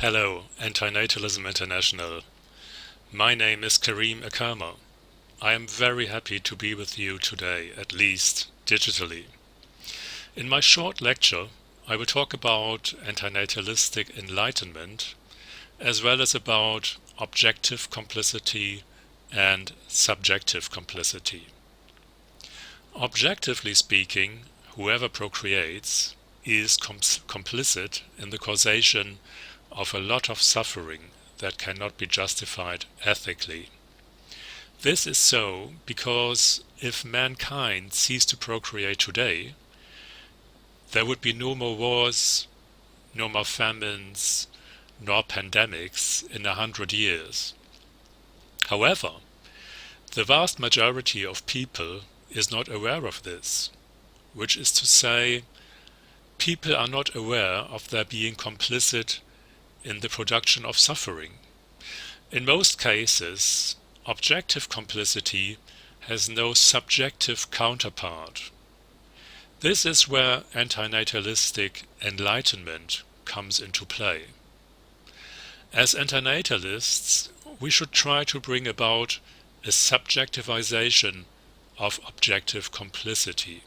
Hello, Antinatalism International. My name is Karim Akama. I am very happy to be with you today, at least digitally. In my short lecture, I will talk about antinatalistic enlightenment, as well as about objective complicity and subjective complicity. Objectively speaking, whoever procreates is complicit in the causation of a lot of suffering that cannot be justified ethically. This is so because if mankind ceased to procreate today, there would be no more wars, no more famines, nor pandemics in 100 years. However, the vast majority of people is not aware of this, which is to say, people are not aware of their being complicit in the production of suffering. In most cases, objective complicity has no subjective counterpart. This is where antinatalistic enlightenment comes into play. As antinatalists, we should try to bring about a subjectivization of objective complicity.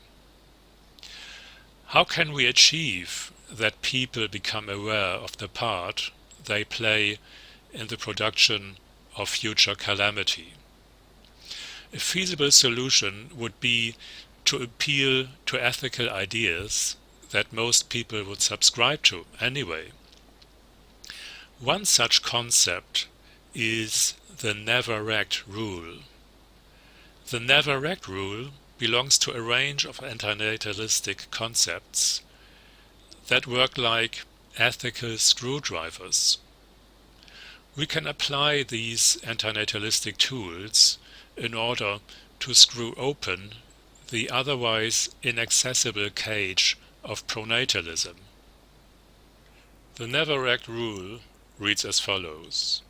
How can we achieve that people become aware of the part they play in the production of future calamity? A feasible solution would be to appeal to ethical ideas that most people would subscribe to anyway. One such concept is the never act rule. The never act rule belongs to a range of antinatalistic concepts that work like ethical screwdrivers. We can apply these antinatalistic tools in order to screw open the otherwise inaccessible cage of pronatalism. The never act rule reads as follows.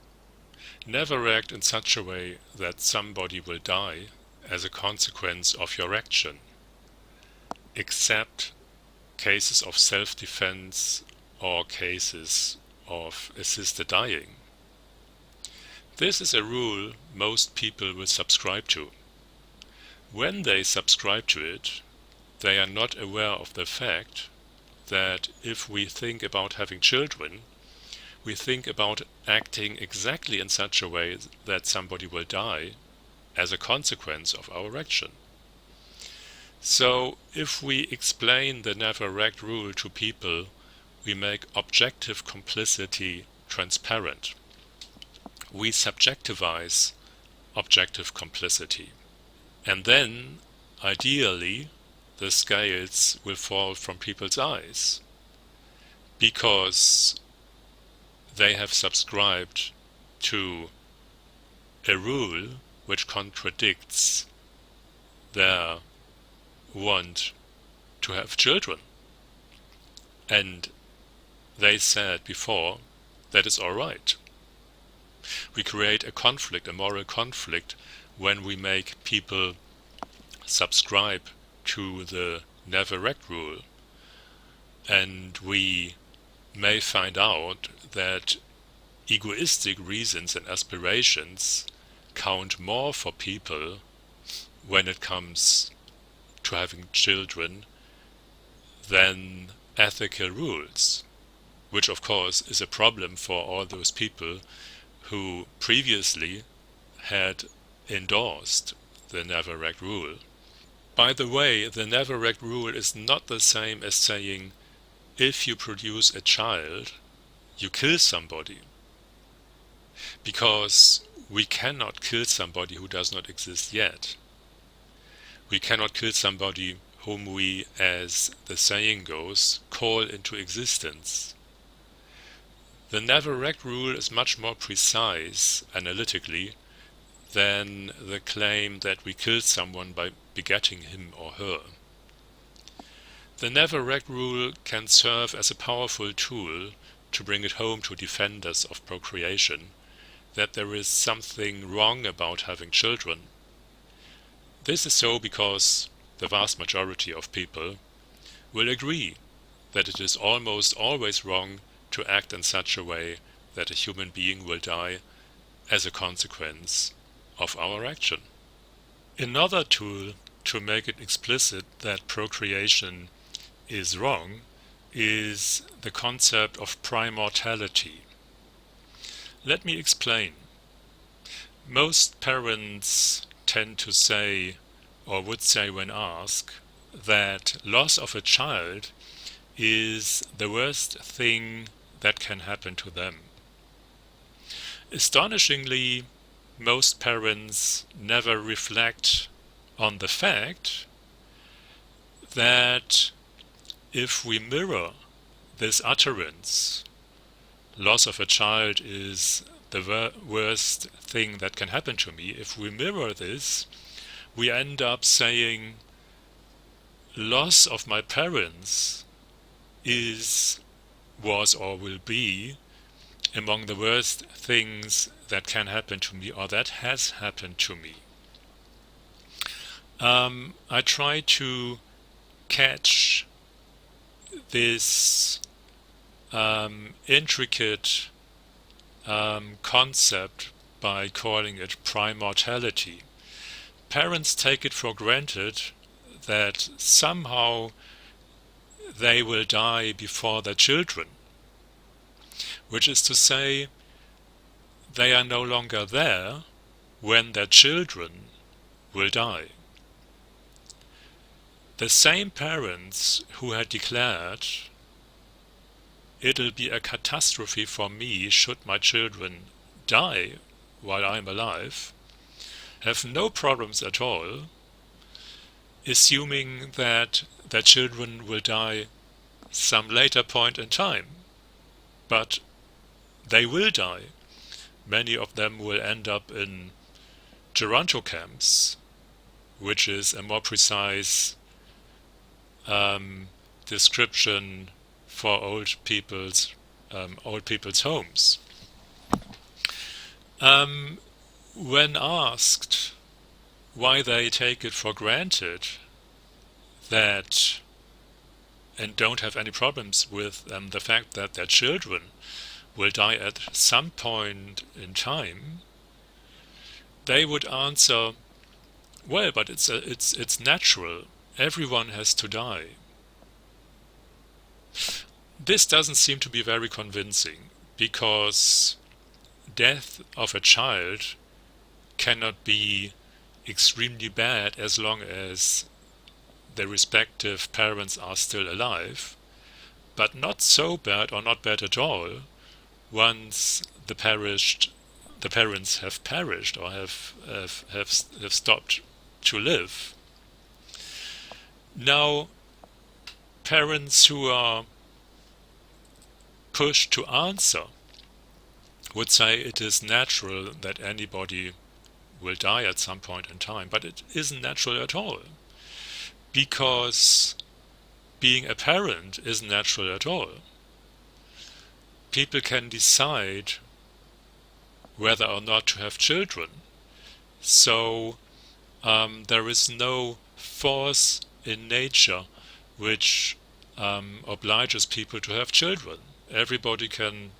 Never act in such a way that somebody will die as a consequence of your action, except cases of self-defense or cases of assisted dying. This is a rule most people will subscribe to. When they subscribe to it, they are not aware of the fact that if we think about having children, we think about acting exactly in such a way that somebody will die as a consequence of our action. So, if we explain the never act rule to people, we make objective complicity transparent. We subjectivize objective complicity. And then, ideally, the scales will fall from people's eyes, because they have subscribed to a rule which contradicts their want to have children. And they said before that is all right. We create a conflict, a moral conflict, when we make people subscribe to the never act rule. And we may find out that egoistic reasons and aspirations count more for people when it comes to having children than ethical rules, which of course is a problem for all those people who previously had endorsed the never act rule. By the way, the never act rule is not the same as saying if you produce a child, you kill somebody. Because we cannot kill somebody who does not exist yet. We cannot kill somebody whom we, as the saying goes, call into existence. The never act rule is much more precise, analytically, than the claim that we killed someone by begetting him or her. The never act rule can serve as a powerful tool to bring it home to defenders of procreation that there is something wrong about having children. This is so because the vast majority of people will agree that it is almost always wrong to act in such a way that a human being will die as a consequence of our action. Another tool to make it explicit that procreation is wrong is the concept of primortality. Let me explain. Most parents tend to say, or would say when asked, that loss of a child is the worst thing that can happen to them. Astonishingly, most parents never reflect on the fact that if we mirror this utterance, loss of a child is the worst thing that can happen to me, if we mirror this, we end up saying loss of my parents was or will be among the worst things that can happen to me, or that has happened to me. I try to catch this intricate concept by calling it primortality. Parents take it for granted that somehow they will die before their children, which is to say, they are no longer there when their children will die. The same parents who had declared, "It'll be a catastrophe for me should my children die while I'm alive," have no problems at all assuming that their children will die some later point in time. But they will die. Many of them will end up in Geronto camps, which is a more precise description for old people's homes. When asked why they take it for granted that and don't have any problems with the fact that their children will die at some point in time, they would answer, well, but it's natural. Everyone has to die. This doesn't seem to be very convincing, because death of a child cannot be extremely bad as long as the respective parents are still alive, but not so bad or not bad at all once the parents have perished or have stopped to live. Now, parents who are pushed to answer would say it is natural that anybody will die at some point in time, but it isn't natural at all, because being a parent isn't natural at all. People can decide whether or not to have children, so there is no force in nature which obliges people to have children. Everybody can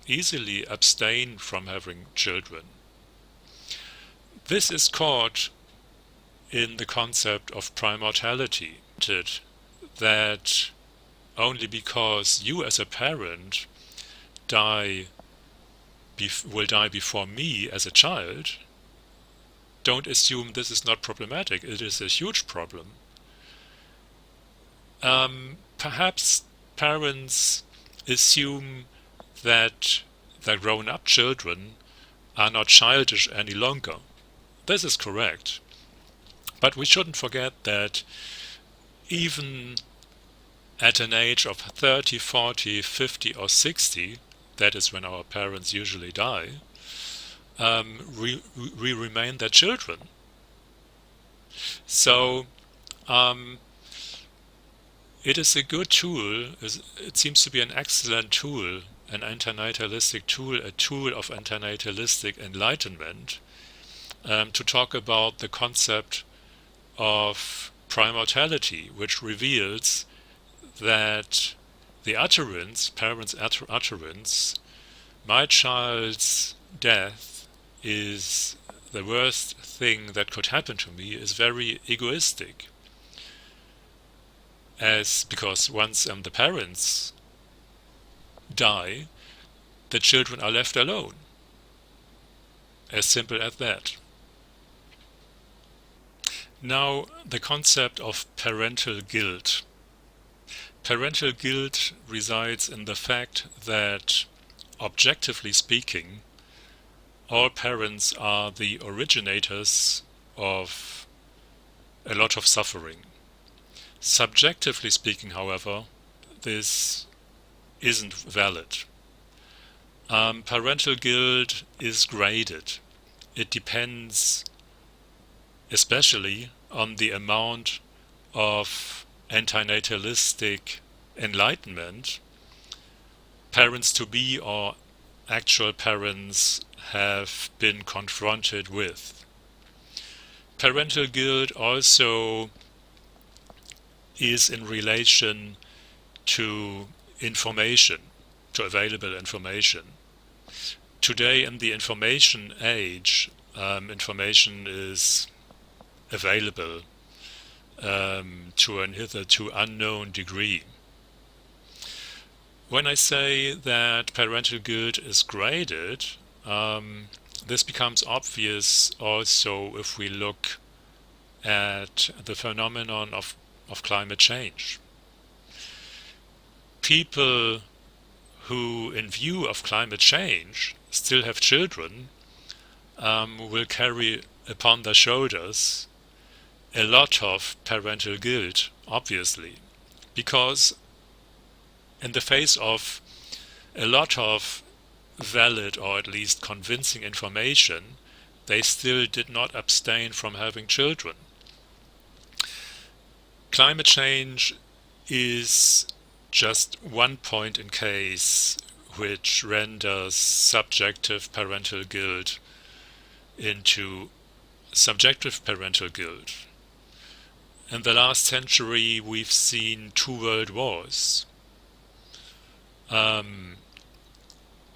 easily abstain from having children. This is caught in the concept of primortality, that only because you as a parent will die before me as a child, don't assume this is not problematic. It is a huge problem. Perhaps parents assume that their grown-up children are not childish any longer. This is correct. But we shouldn't forget that even at an age of 30, 40, 50 or 60, that is when our parents usually die, we remain their children. So it is a good tool. It seems to be an excellent tool, an antinatalistic tool, a tool of antinatalistic enlightenment, to talk about the concept of primortality, which reveals that the utterance, parents' utterance, my child's death is the worst thing that could happen to me is very egoistic. Because once the parents die, the children are left alone. As simple as that. Now, the concept of parental guilt. Parental guilt resides in the fact that, objectively speaking, all parents are the originators of a lot of suffering. Subjectively speaking, however, this isn't valid. Parental guilt is graded. It depends especially on the amount of antinatalistic enlightenment parents-to-be or actual parents have been confronted with. Parental guilt also is in relation to information, to available information. Today in the information age, information is available to an hitherto unknown degree. When I say that parental guilt is graded, this becomes obvious also if we look at the phenomenon of climate change. People who, in view of climate change, still have children will carry upon their shoulders a lot of parental guilt, obviously, because in the face of a lot of valid or at least convincing information, they still did not abstain from having children. Climate change is just one point in case which renders subjective parental guilt into subjective parental guilt. In the last century, we've seen 2 world wars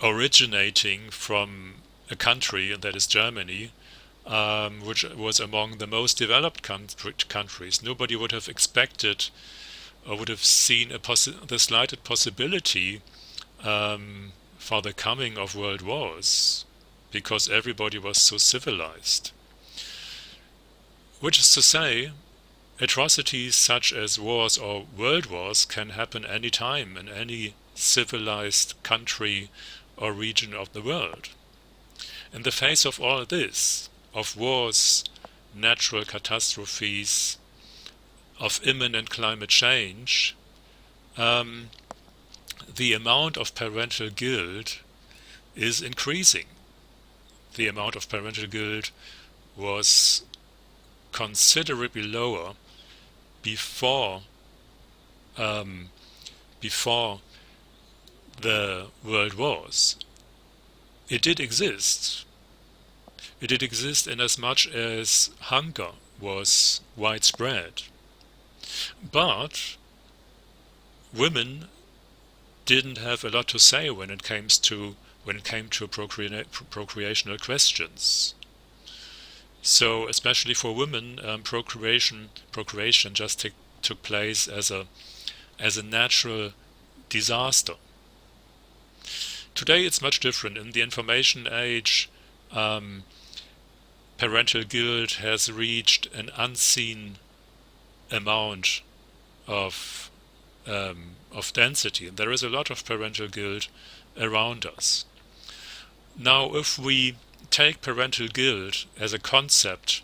originating from a country, and that is Germany, which was among the most developed countries. Nobody would have expected or would have seen the slighted possibility for the coming of world wars, because everybody was so civilized. Which is to say, atrocities such as wars or world wars can happen any time in any civilized country or region of the world. In the face of all this, of wars, natural catastrophes, of imminent climate change, the amount of parental guilt is increasing. The amount of parental guilt was considerably lower before the world wars. It did exist. It did exist in as much as hunger was widespread. But women didn't have a lot to say when it came to procreational questions. So, especially for women, procreation just took place as a natural disaster. Today it's much different. In the information age, parental guilt has reached an unseen amount of density, and there is a lot of parental guilt around us. Now, if we take parental guilt as a concept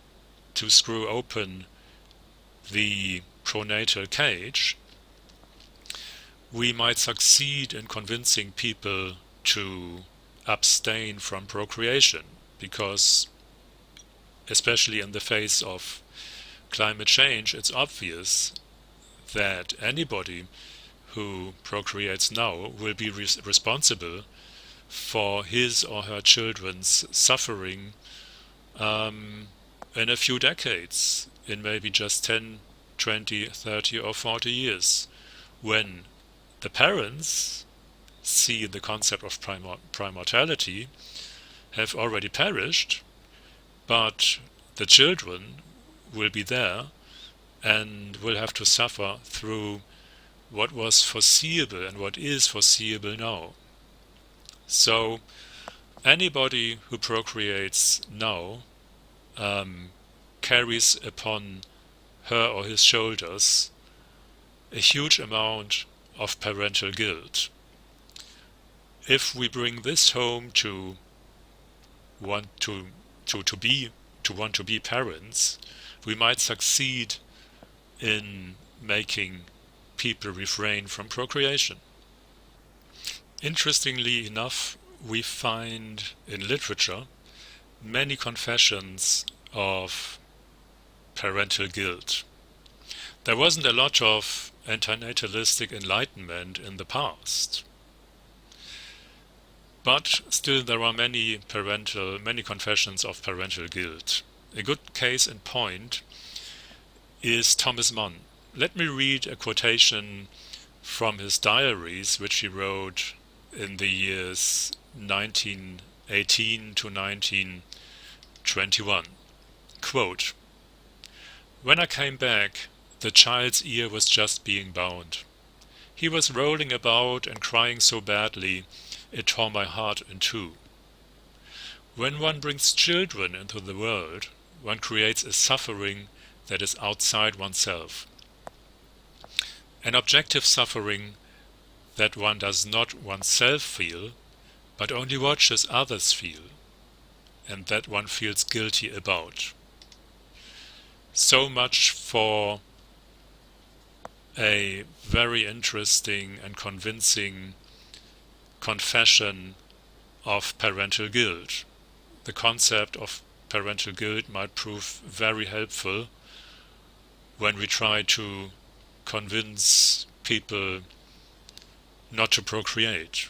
to screw open the pronatal cage, we might succeed in convincing people to abstain from procreation, because especially in the face of climate change, it's obvious that anybody who procreates now will be responsible for his or her children's suffering in a few decades, in maybe just 10, 20, 30 or 40 years, when the parents see the concept of primortality have already perished, but the children will be there and will have to suffer through what was foreseeable and what is foreseeable now. So anybody who procreates now carries upon her or his shoulders a huge amount of parental guilt. If we bring this home to want to be parents, we might succeed in making people refrain from procreation. Interestingly enough, we find in literature many confessions of parental guilt. There wasn't a lot of antinatalistic enlightenment in the past, but still there are many confessions of parental guilt. A good case in point is Thomas Mann. Let me read a quotation from his diaries, which he wrote in the years 1918 to 1921. Quote, "When I came back, the child's ear was just being bound. He was rolling about and crying so badly, it tore my heart in two. When one brings children into the world, one creates a suffering that is outside oneself. An objective suffering that one does not oneself feel, but only watches others feel, and that one feels guilty about." So much for a very interesting and convincing confession of parental guilt. The concept of parental guilt might prove very helpful when we try to convince people not to procreate.